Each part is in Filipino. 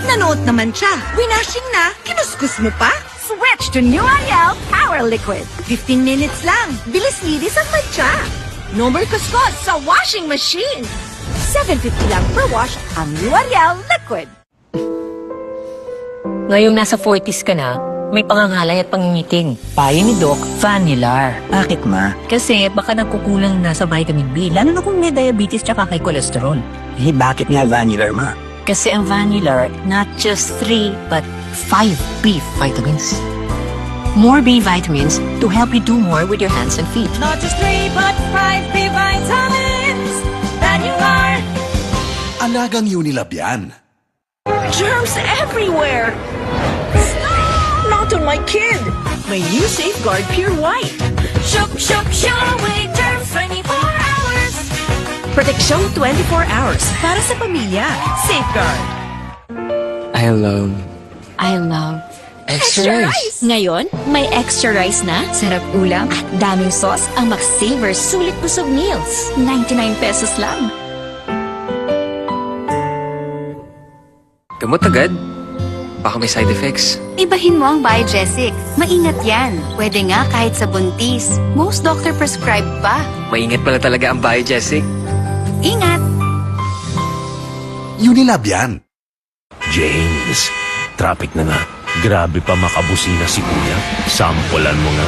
Nanood naman siya. Winashing na, kinuskus mo pa? Switch to New Ariel Power Liquid. 15 minutes lang. Bilis linis ang mancha. No more kuskus sa washing machine. $7.50 lang per wash ang New Ariel Liquid. Ngayong nasa 40s ka na, may pangangalay at pangingiting. Payo ni Doc, Vanilar. Bakit ma? Kasi baka nagkukulang na sa vitamin B, lalo na kung may diabetes tsaka kay cholesterol. Eh, bakit nga Vanilar ma? Kasi ang Vanilar, not just 3, but 5 B vitamins. More B vitamins to help you do more with your hands and feet. Not just 3 but 5 B vitamins that you are. Alagang Unilab yan. Germs everywhere. Not on my kid. My new Safeguard Pure White. Shook, shook, shook away germs 24 hours. Protection 24 hours para sa pamilya. Safeguard. I love Extra rice. Ngayon, may extra rice na, sarap ulam at daming sauce ang Max-Saver Sulit Busog Meals. 99 pesos lang. Gamot agad? Baka may side effects. Ibahin mo ang Biogesic. Maingat yan. Pwede nga kahit sa buntis. Most doctor prescribe pa. Maingat pala talaga ang Biogesic. Ingat! Unilab yan. James, traffic na nga. Grabe pa makabusina si Kuya. Sampulan mo nga.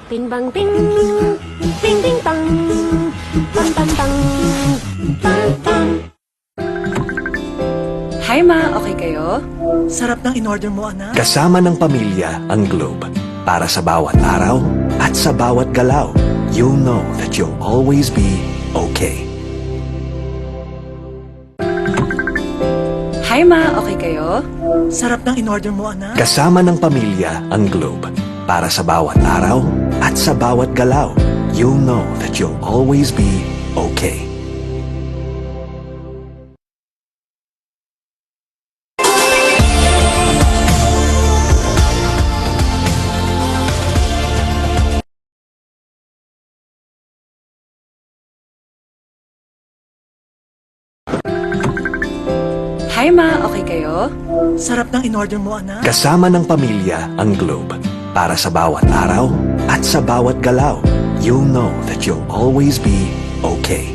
Ping bang ping, ping ding pang, pam pam pam, pam pam. Hi ma, okay kayo? Sarap ng in-order mo, anak. Kasama ng pamilya ang Globe. Para sa bawat araw at sa bawat galaw, you'll know that you'll always be okay. Hi ma, okay kayo? Sarap ng in-order mo, anak. Kasama ng pamilya ang Globe. Para sa bawat araw at sa bawat galaw, you'll know that you'll always be okay. Hi ma, okay kayo? Sarap ng in-order mo, anak. Kasama ng pamilya ang Globe. Para sa bawat araw at sa bawat galaw, you'll know that you'll always be okay.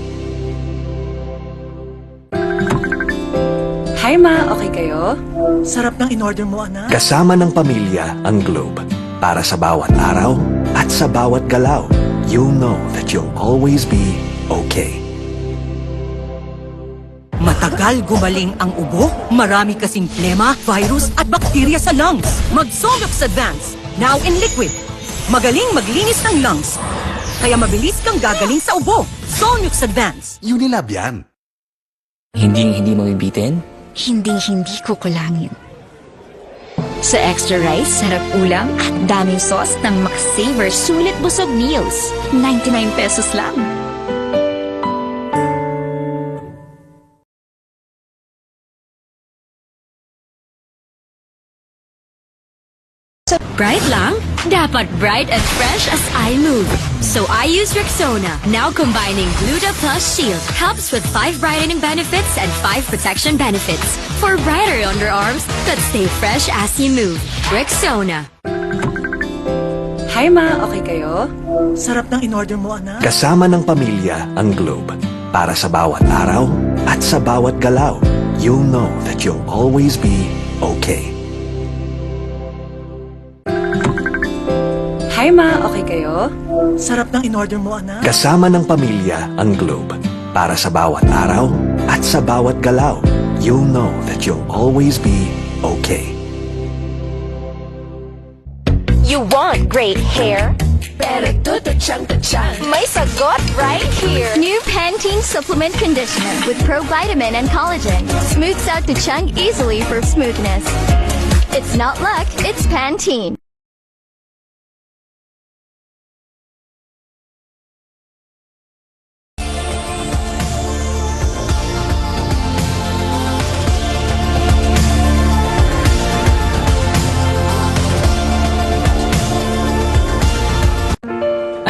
Hi ma, okay kayo? Sarap ng in-order mo, anak. Kasama ng pamilya ang Globe. Para sa bawat araw at sa bawat galaw, you'll know that you'll always be okay. Matagal gumaling ang ubo, marami kasing plema, virus at bakterya sa lungs. Mag-Solux Advance, now in liquid. Magaling maglinis ng lungs, kaya mabilis kang gagaling sa ubo. Solux Advance. Unilab yan. Hindi mabibitin? Hinding-hindi ko kulangin. Sa extra rice, sarap ulam at daming sauce ng Max-Saver Sulit Busog Meals. 99 pesos lang. Bright lang? Dapat bright and fresh as I move. So I use Rexona, now combining Gluta Plus Shield. Helps with 5 brightening benefits and 5 protection benefits. For brighter underarms that stay fresh as you move. Rexona. Hi ma, okay kayo? Sarap ng in-order mo, anak. Kasama ng pamilya ang Globe. Para sa bawat araw at sa bawat galaw, you'll know that you'll always be okay. Hi ma, okay kayo? Sarap ng in-order mo, anak. Kasama ng pamilya ang Globe. Para sa bawat araw at sa bawat galaw, you'll know that you'll always be okay. You want great hair? Pero tutuchang. May sagot right here. New Pantene Supplement Conditioner with Pro Vitamin and Collagen. Smooths out the chunk easily for smoothness. It's not luck, it's Pantene.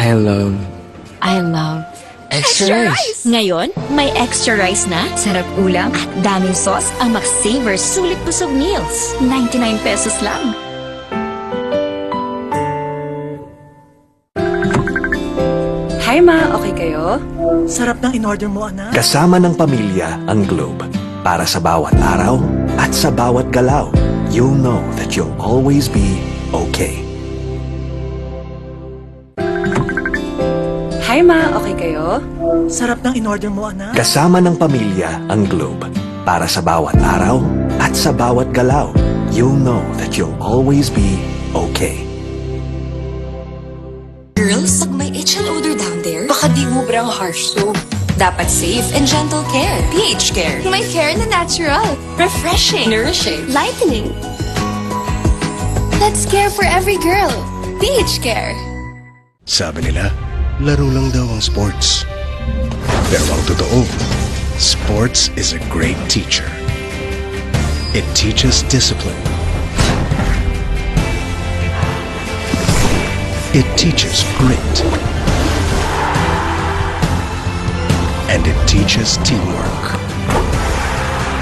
I love Extra rice! Ngayon, may extra rice na, sarap ulam, at daming sauce ang McSaver Sulit Busog Meals. 99 pesos lang. Hi ma, okay kayo? Sarap ng in-order mo, anak. Kasama ng pamilya ang Globe. Para sa bawat araw at sa bawat galaw, you'll know that you'll always be okay. Hi ma, okay kayo? Sarap ng in-order mo, anak. Kasama ng pamilya ang Globe. Para sa bawat araw at sa bawat galaw, you'll know that you'll always be okay. Girls, pag may itch and odor down there, baka di mo brang harsh soap. Dapat safe and gentle care. pH Care. May care na natural. Refreshing. Nourishing. Lightening. Let's care for every girl. pH Care. Sabi nila, laro lang daw ang sports. Pero ang totoo, sports is a great teacher. It teaches discipline. It teaches grit. And it teaches teamwork.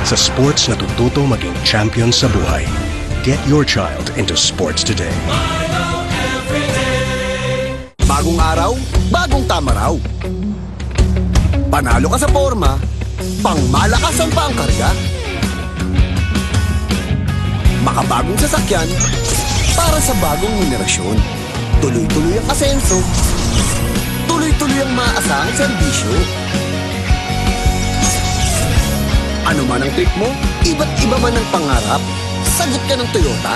Sa sports natututo maging champion sa buhay. Get your child into sports today. Bagong araw, bagong tama raw. Panalo ka sa forma, pangmalakasan pa ang karga. Makabagong sasakyan, para sa bagong henerasyon. Tuloy-tuloy ang asenso, tuloy-tuloy ang maasahang serbisyo. Ano man ang trip mo, iba't iba man ang pangarap, sagot ka ng Toyota.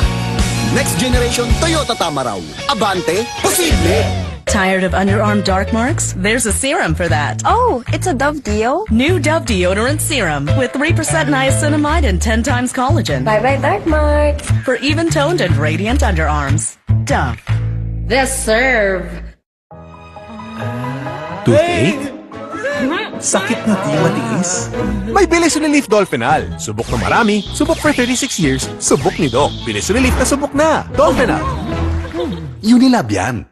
Next generation Toyota Tamaraw. Abante, posible! Tired of underarm dark marks? There's a serum for that. Oh, it's a Dove Deo? New Dove Deodorant Serum with 3% niacinamide and 10 times collagen. Bye-bye dark marks. For even-toned and radiant underarms. Dove. This serve. Toothache? Sakit na di matiis? May Bilis Relief Dolphinal. Subok na marami, subok for 36 years, subok ni Doc. Bilis Relief na subok na. Dolphinal. Unilab yan.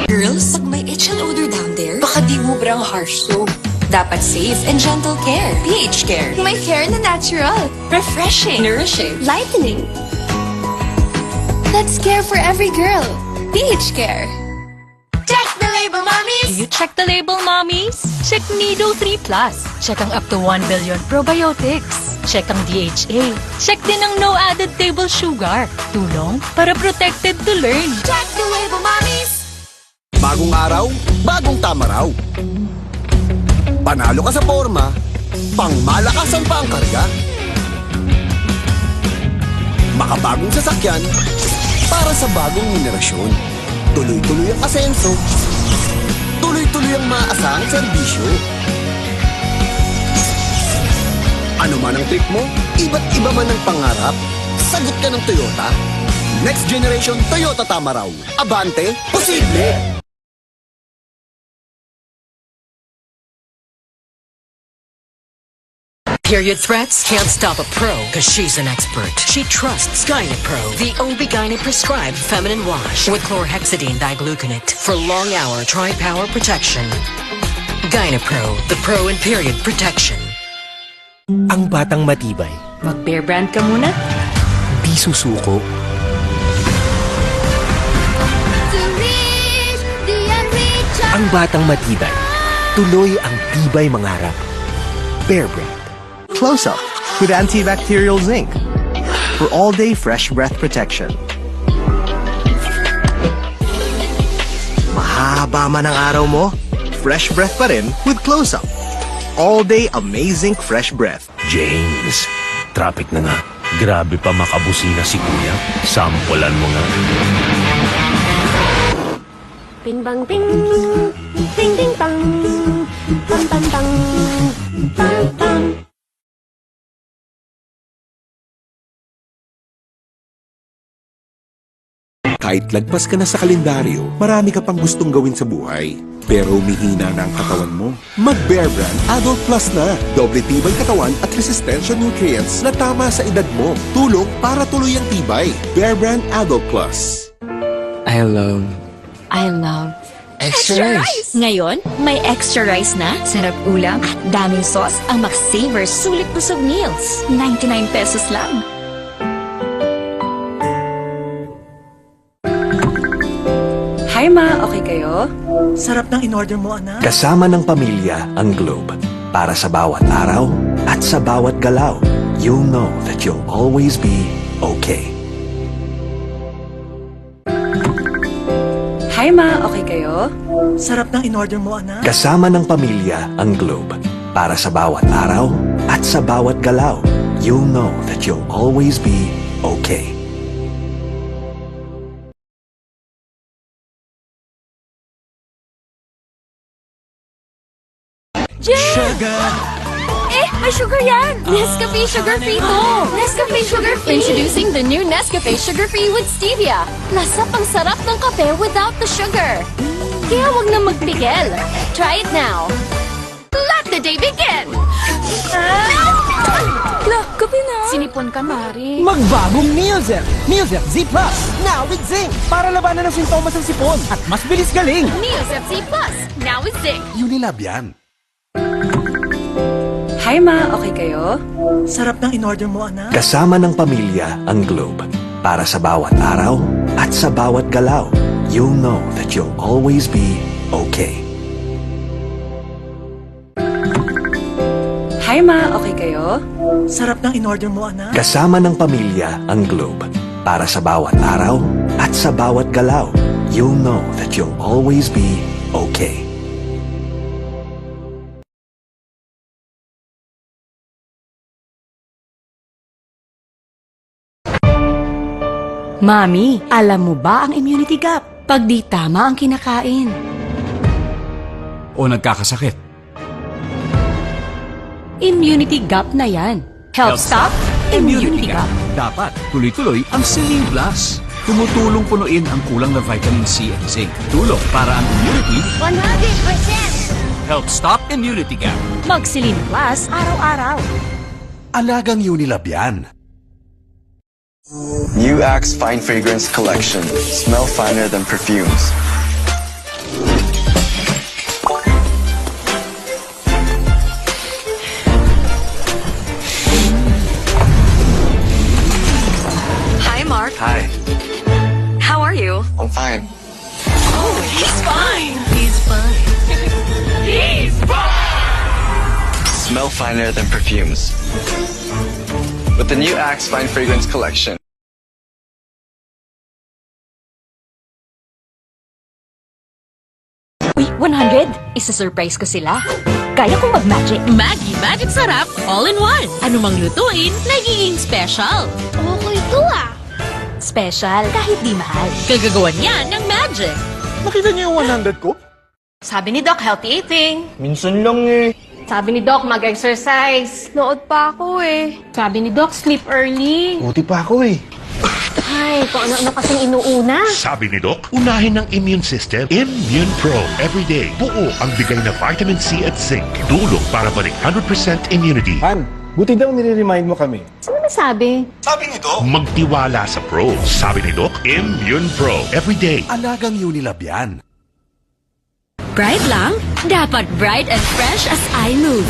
Girls, pag may itch and odor down there, baka di mo brang harsh soap. Dapat safe and gentle care. pH Care. May care na natural. Refreshing. Nourishing. Lightening. Let's care for every girl. pH Care. Check the label, mommies! You check the label, mommies? Check Nido 3 Plus. Check ang up to 1 billion probiotics. Check ang DHA. Check din ang no added table sugar. Tulong para protected to learn. Check the label, mommies! Bagong araw, bagong tama raw. Panalo ka sa forma, pangmalakasan pa ang karga. Makabagong sasakyan, para sa bagong henerasyon. Tuloy-tuloy ang asenso, tuloy-tuloy ang maasahang serbisyo. Ano man ang trip mo, iba't iba man ang pangarap, sagot ka ng Toyota. Next generation Toyota Tamaraw. Abante, posible! Period threats can't stop a pro because she's an expert. She trusts Gynapro, the OB-GYN prescribed feminine wash with chlorhexidine digluconate for long-hour tri-power protection. Gynapro, the pro in period protection. Ang batang matibay, Mag-bear brand ka muna? di susuko. Ang batang matibay, tuloy ang tibay mangarap. Bear Brand. Close Up with antibacterial zinc for all-day fresh breath protection. Mahaba man ang araw mo, fresh breath pa rin with Close Up. All-day amazing fresh breath. James, traffic na nga. Grabe pa makabusina si Kuya. Sampulan mo nga. Bing bang bing, ding ding bang, bang bang bang, bang bang. Kahit lagpas ka na sa kalendaryo, marami ka pang gustong gawin sa buhay. pero humihina na ang katawan mo. Mag-Bear Brand Adult Plus na. Doble tibay katawan at resistensya nutrients na tama sa edad mo. Tulong para tuloy ang tibay. Bear Brand Adult Plus. I love Extra rice! Ngayon, may extra rice na, sarap ulam at daming sauce ang McSaver Sulit Busog Meals. 99 pesos lang. Hi ma, okay kayo? Sarap ng in-order mo, anak. Kasama ng pamilya ang Globe. Para sa bawat araw at sa bawat galaw, you'll know that you'll always be okay. Hi ma, okay kayo? Sarap ng in-order mo, anak. Kasama ng pamilya ang Globe. Para sa bawat araw at sa bawat galaw, you'll know that you'll always be okay. Sugar! May sugar yan! Nescafe Sugar Free to! Nescafe Sugar Free! Introducing the new Nescafe Sugar Free with Stevia. Lasa pang sarap ng kape without the sugar. Kaya wag na magpigil. Try it now. Let the day begin! Kape na! Sinipon ka, Mari. Magbagong Neozer! Neozer Z Plus! Now with zinc! Para labanan ang sintomas ng sipon at mas bilis galing! Neozer Z Plus! Now with zinc! Unilab yan. Hi ma, okay kayo? Sarap ng in-order mo, anak. Kasama ng pamilya ang Globe. Para sa bawat araw at sa bawat galaw, you'll know that you'll always be okay. Hi ma, okay kayo? Sarap ng in-order mo, anak. Kasama ng pamilya ang Globe. Para sa bawat araw at sa bawat galaw, you'll know that you'll always be okay. Mami, alam mo ba ang immunity gap? Pag di tama ang kinakain. O nagkakasakit. Immunity gap na yan. Help stop immunity gap. Dapat tuloy-tuloy ang Celine Plus. Tumutulong punuin ang kulang na vitamin C at zinc. Tulong para ang immunity 100%! help stop immunity gap. Mag-Celine Plus araw-araw. Alagang Unilab yan. New Axe Fine Fragrance Collection. Smell finer than perfumes. Hi, Mark. Hi, How are you? I'm fine. Oh, he's fine. He's fine. He's fine. Smell finer than perfumes. With the new Axe Fine Fragrance Collection. Uy, 100! Isa-surprise ko sila. Kaya kong mag-magic. Maggie Magic Sarap All-in-One. Anumang lutuin, nagiging special. Okay to Special, kahit di mahal. Kagagawan yan ng magic. Nakita niyo yung 100 ko? Sabi ni Doc, healthy eating. Minsan lang eh. Sabi ni Doc, mag-exercise. Nood pa ako eh. Sabi ni Doc, sleep early. Buti pa ako eh. Ay, kung ano-ano kasing inuuna. Sabi ni Doc, unahin ng immune system, Immune Pro. Everyday, buo ang bigay na vitamin C at zinc. Tulong para balik 100% immunity. Han, buti daw nire-remind mo kami. Ano nasabi? Sabi ni Doc, magtiwala sa Pro. Sabi ni Doc, Immune Pro. Everyday. Alagang Unilab yan. Bright lang? Dapat bright and fresh as I move.